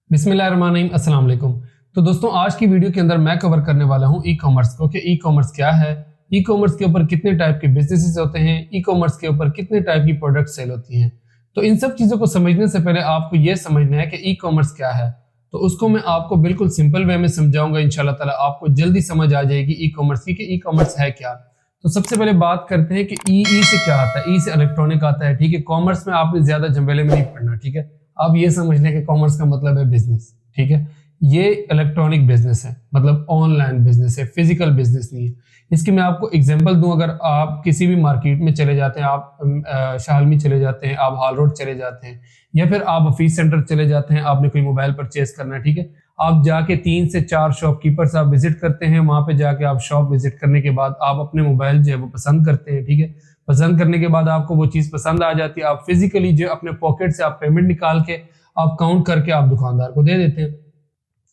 बिस्मिल्लाहिर्रहमानिर्रहीम, अस्सलाम वालेकुम। तो दोस्तों, आज की वीडियो के अंदर मैं कवर करने वाला हूँ ई कॉमर्स को कि ई कॉमर्स क्या है, ई कॉमर्स के ऊपर कितने टाइप के बिजनेसेस होते हैं, ई कॉमर्स के ऊपर कितने टाइप की प्रोडक्ट सेल होती हैं। तो इन सब चीज़ों को समझने से पहले आपको ये समझना है कि ई कॉमर्स क्या है। तो उसको मैं आपको बिल्कुल सिंपल वे में समझाऊंगा, इंशाल्लाह ताला आपको जल्दी समझ आ जाएगी ई कॉमर्स की कि ई कॉमर्स है क्या। तो सबसे पहले बात करते हैं कि ई से क्या आता है। ई से इलेक्ट्रॉनिक आता है, ठीक है। कॉमर्स में आपने ज्यादा झमेले में नहीं पढ़ना, ठीक है। आप ये समझ लें कि कॉमर्स का मतलब है बिजनेस, ठीक है। ये इलेक्ट्रॉनिक बिजनेस है, मतलब ऑनलाइन बिजनेस है, फिजिकल बिजनेस नहीं है। इसकी मैं आपको एग्जांपल दूं, अगर आप किसी भी मार्केट में चले जाते हैं, आप शालमी चले जाते हैं, आप हाल रोड चले जाते हैं, या फिर आप ऑफिस सेंटर चले जाते हैं, आपने कोई मोबाइल परचेज करना है, ठीक है। आप जाके 3 से 4 शॉपकीपर्स आप विजिट करते हैं। वहां पे जाके आप शॉप विजिट करने के बाद आप अपने मोबाइल जो है वो पसंद करते हैं, ठीक है। पसंद करने के बाद आपको वो चीज पसंद आ जाती है, आप फिजिकली जो अपने पॉकेट से आप पेमेंट निकाल के आप काउंट करके आप दुकानदार को दे देते हैं।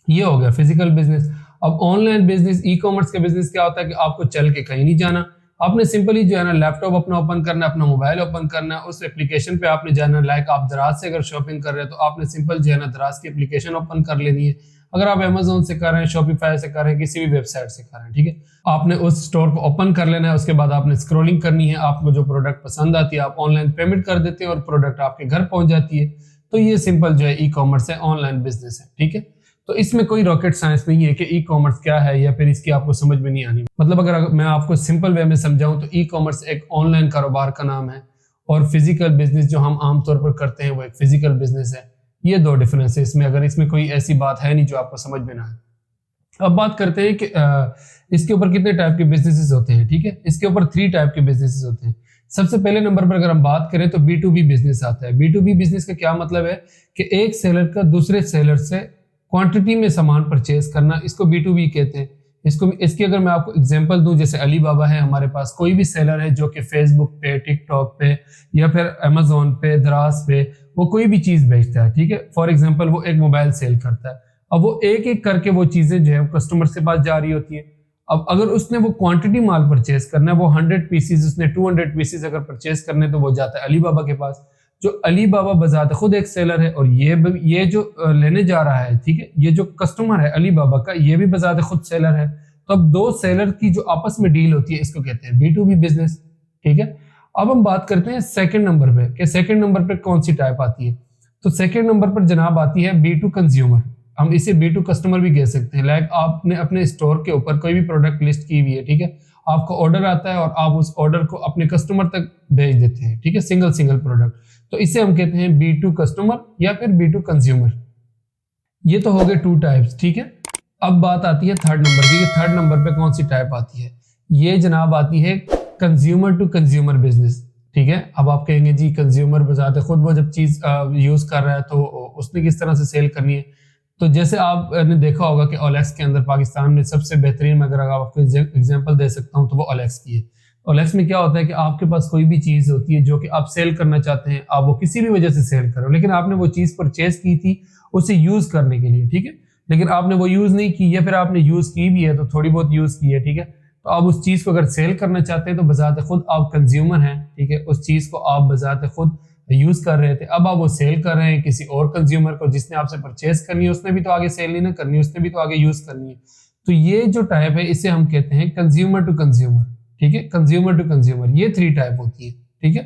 ये हो गया फिजिकल बिजनेस। अब ऑनलाइन बिजनेस, ई कॉमर्स का बिजनेस क्या होता है कि आपको चल के कहीं नहीं जाना, आपने सिंपली जो है ना लैपटॉप अपना ओपन करना है, अपना मोबाइल ओपन करना है, उस एप्लीकेशन पे आपने जाना। लाइक आप दराज से अगर शॉपिंग कर रहे हैं तो आपने सिंपल जो है ना दराज की एप्लीकेशन ओपन कर लेनी है। अगर आप अमेजोन से कर रहे हैं, शॉपिफाई से कर रहे हैं, किसी भी वेबसाइट से कर रहे हैं, ठीक है। आपने उस स्टोर को ओपन कर लेना है। उसके बाद आपने स्क्रॉलिंग करनी है, आपको जो प्रोडक्ट पसंद आती है आप ऑनलाइन पेमेंट कर देते हैं और प्रोडक्ट आपके घर पहुंच जाती है। तो ये सिंपल जो है ई कॉमर्स है, ऑनलाइन बिजनेस है, ठीक है। तो इसमें कोई रॉकेट साइंस नहीं है कि ई कॉमर्स क्या है या फिर इसकी आपको समझ में नहीं आनी। मतलब अगर मैं आपको सिंपल वे में समझाऊं तो ई कॉमर्स एक ऑनलाइन कारोबार का नाम है और फिजिकल बिजनेस जो हम आमतौर पर करते हैं वो एक फिजिकल बिजनेस है। ये दो डिफरेंस है इसमें, अगर इसमें कोई ऐसी बात है नहीं जो आपको समझ में ना आए। अब बात करते हैं कि इसके ऊपर कितने टाइप के बिजनेसेस होते हैं, ठीक है। इसके ऊपर 3 टाइप के बिजनेसेस होते हैं। सबसे पहले नंबर पर अगर हम बात करें तो बी टू बी बिजनेस आता है। बी टू बी बिजनेस का क्या मतलब है कि एक सेलर का दूसरे सेलर से क्वांटिटी में सामान परचेज करना, इसको बी टू बी कहते हैं। इसकी अगर मैं आपको एग्जांपल दूं, जैसे अली बाबा है हमारे पास, कोई भी सेलर है जो कि फेसबुक पे, टिकटॉक पे या फिर अमेजोन पे, दराज पे वो कोई भी चीज बेचता है, ठीक है। फॉर एग्जांपल वो एक मोबाइल सेल करता है। अब वो एक एक करके वो चीजें जो है कस्टमर के पास जा रही होती है। अब अगर उसने वो क्वांटिटी माल परचेज करना है, वो 100 पीसीज, उसने 200 पीसीज अगर परचेज करने, तो वो जाता है अली बाबा के पास। जो अली बाबा बजाते खुद एक सेलर है और ये जो लेने जा रहा है, ठीक है, ये जो कस्टमर है अली बाबा का, ये भी बजाते खुद सेलर है। तो अब दो सेलर की जो आपस में डील होती है, इसको कहते हैं बी टू बी बिजनेस, ठीक है। अब हम बात करते हैं सेकंड नंबर पे कि सेकंड नंबर पे कौन सी टाइप आती है। तो सेकंड नंबर पर जनाब आती है बी टू कंज्यूमर। हम इसे बी टू कस्टमर भी कह सकते हैं। लाइक आपने अपने स्टोर के ऊपर कोई भी प्रोडक्ट लिस्ट की हुई है, ठीक है। आपको ऑर्डर आता है और आप उस ऑर्डर को अपने कस्टमर तक भेज देते हैं, ठीक है, सिंगल सिंगल प्रोडक्ट। तो इसे हम कहते हैं बी टू कस्टमर या फिर बी टू कंज्यूमर। ये तो हो गए 2 टाइप्स, ठीक है। अब बात आती है थर्ड नंबर की। थर्ड नंबर पे कौन सी टाइप आती है? ये जनाब आती है कंज्यूमर टू कंज्यूमर बिजनेस, ठीक है। अब आप कहेंगे जी कंज्यूमर बजाते खुद वो जब चीज यूज कर रहा है तो उसने किस तरह से सेल करनी है। तो जैसे आपने देखा होगा कि ओलेक्स के अंदर पाकिस्तान में सबसे बेहतरीन, अगर आपको एग्जांपल दे सकता हूं तो वो ओलेक्स की है। ओलेक्स में क्या होता है कि आपके पास कोई भी चीज होती है जो कि आप सेल करना चाहते हैं, आप वो किसी भी वजह से सेल करो, लेकिन आपने वो चीज परचेज की थी उसे यूज करने के लिए, ठीक है। लेकिन आपने वो यूज नहीं की, या फिर आपने यूज की भी है तो थोड़ी बहुत यूज की है, ठीक है। तो आप उस चीज को अगर सेल करना चाहते हैं तो बजाते खुद आप कंज्यूमर हैं, ठीक है। उस चीज को आप बजाते खुद यूज कर रहे थे, अब आप वो सेल कर रहे हैं किसी और कंज्यूमर को जिसने आपसे परचेज करनी है। उसने भी तो आगे सेल नहीं ना करनी है, उसने भी तो आगे यूज करनी है। तो ये जो टाइप है इसे हम कहते हैं कंज्यूमर टू कंज्यूमर, ठीक है। कंज्यूमर टू कंज्यूमर, ये 3 टाइप होती है, ठीक है।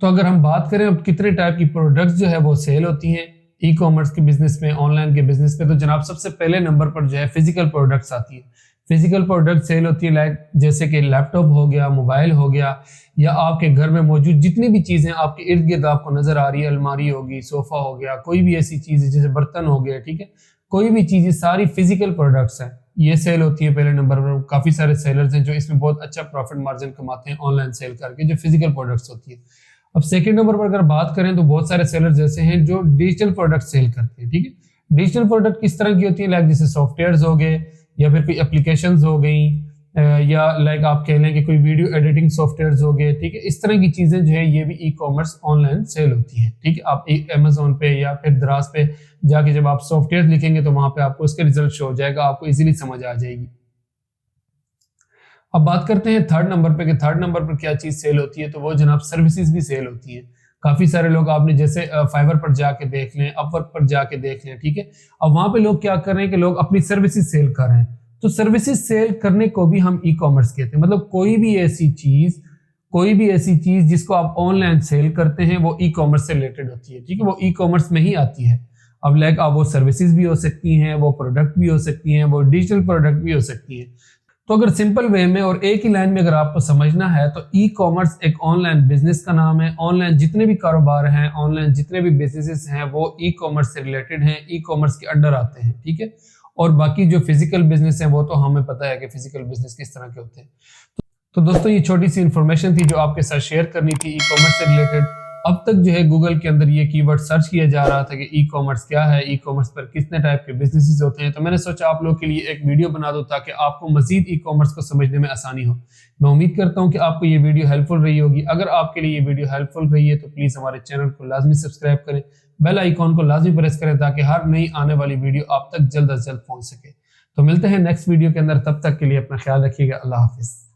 तो अगर हम बात करें अब कितने टाइप की प्रोडक्ट्स जो है वो सेल होती हैं ई कॉमर्स के बिजनेस में, ऑनलाइन के बिजनेस में, तो जनाब सबसे पहले नंबर पर जो है फिजिकल प्रोडक्ट्स आती है। फिजिकल प्रोडक्ट सेल होती है, लाइक जैसे कि लैपटॉप हो गया, मोबाइल हो गया, या आपके घर में मौजूद जितनी भी चीजें आपके इर्द गिर्द आपको नजर आ रही है, अलमारी होगी, सोफा हो गया, कोई भी ऐसी चीज है जैसे बर्तन हो गया, ठीक है। कोई भी चीजें सारी फिजिकल प्रोडक्ट्स हैं, ये सेल होती है पहले नंबर पर। काफी सारे सेलर्स हैं जो इसमें बहुत अच्छा प्रॉफिट मार्जिन कमाते हैं ऑनलाइन सेल करके, जो फिजिकल प्रोडक्ट्स होती है। अब सेकंड नंबर पर अगर बात करें तो बहुत सारे सेलर्स जैसे हैं जो डिजिटल प्रोडक्ट सेल करते हैं, ठीक है। डिजिटल प्रोडक्ट किस तरह की होती है? लाइक जैसे सॉफ्टवेयर हो गए, या फिर कोई एप्लीकेशंस हो गई, या लाइक आप कह लें कि कोई वीडियो एडिटिंग सॉफ्टवेयर हो गए, ठीक है। इस तरह की चीजें जो है ये भी ई कॉमर्स ऑनलाइन सेल होती है, ठीक है। आप अमेजोन पे या फिर दराज पे जाके जब आप सॉफ्टवेयर लिखेंगे तो वहां पे आपको उसके रिजल्ट शो हो जाएगा, आपको इजीली समझ आ जाएगी। अब बात करते हैं थर्ड नंबर पे कि थर्ड नंबर पर क्या चीज सेल होती है। तो वो जनाब सर्विसेज भी सेल होती है। काफी सारे लोग आपने जैसे फाइवर पर जाके देख लें, अपवर्क पर जाके देख लें, ठीक है। अब वहां पे लोग क्या कर रहे हैं कि लोग अपनी सर्विसेज सेल कर रहे हैं। तो सर्विसेज सेल करने को भी हम ई कॉमर्स कहते हैं। मतलब कोई भी ऐसी चीज जिसको आप ऑनलाइन सेल करते हैं वो ई कॉमर्स से रिलेटेड होती है, ठीक है, वो ई कॉमर्स में ही आती है। अब लाइक आप वो सर्विसेज भी हो सकती हैं, वो प्रोडक्ट भी हो सकती हैं, वो डिजिटल प्रोडक्ट भी हो सकती हैं। तो अगर सिंपल वे में और एक ही लाइन में अगर आपको समझना है तो ई कॉमर्स एक ऑनलाइन बिजनेस का नाम है। ऑनलाइन जितने भी कारोबार हैं, ऑनलाइन जितने भी बिजनेसेस हैं वो ई कॉमर्स से रिलेटेड हैं, ई कॉमर्स के अंडर आते हैं, ठीक है। और बाकी जो फिजिकल बिजनेस है वो तो हमें पता है कि फिजिकल बिजनेस किस तरह के होते हैं। तो दोस्तों ये छोटी सी इंफॉर्मेशन थी जो आपके साथ शेयर करनी थी ई कॉमर्स से रिलेटेड। अब तक जो है गूगल के अंदर ये कीवर्ड सर्च किया जा रहा था कि ई कॉमर्स क्या है, ई कॉमर्स पर कितने टाइप के बिजनेसेस होते हैं। तो मैंने सोचा आप लोगों के लिए एक वीडियो बना दूं ताकि आपको मजीद ई कॉमर्स को समझने में आसानी हो। मैं उम्मीद करता हूं कि आपको ये वीडियो हेल्पफुल रही होगी। अगर आपके लिए ये वीडियो हेल्पफुल रही है तो प्लीज हमारे चैनल को लाजमी सब्सक्राइब करें, बेल आइकॉन को लाजमी प्रेस करें ताकि हर नई आने वाली वीडियो आप तक जल्द अज जल्द पहुंच सके। तो मिलते हैं नेक्स्ट वीडियो के अंदर, तब तक के लिए अपना ख्याल रखिएगा। अल्लाह हाफिज।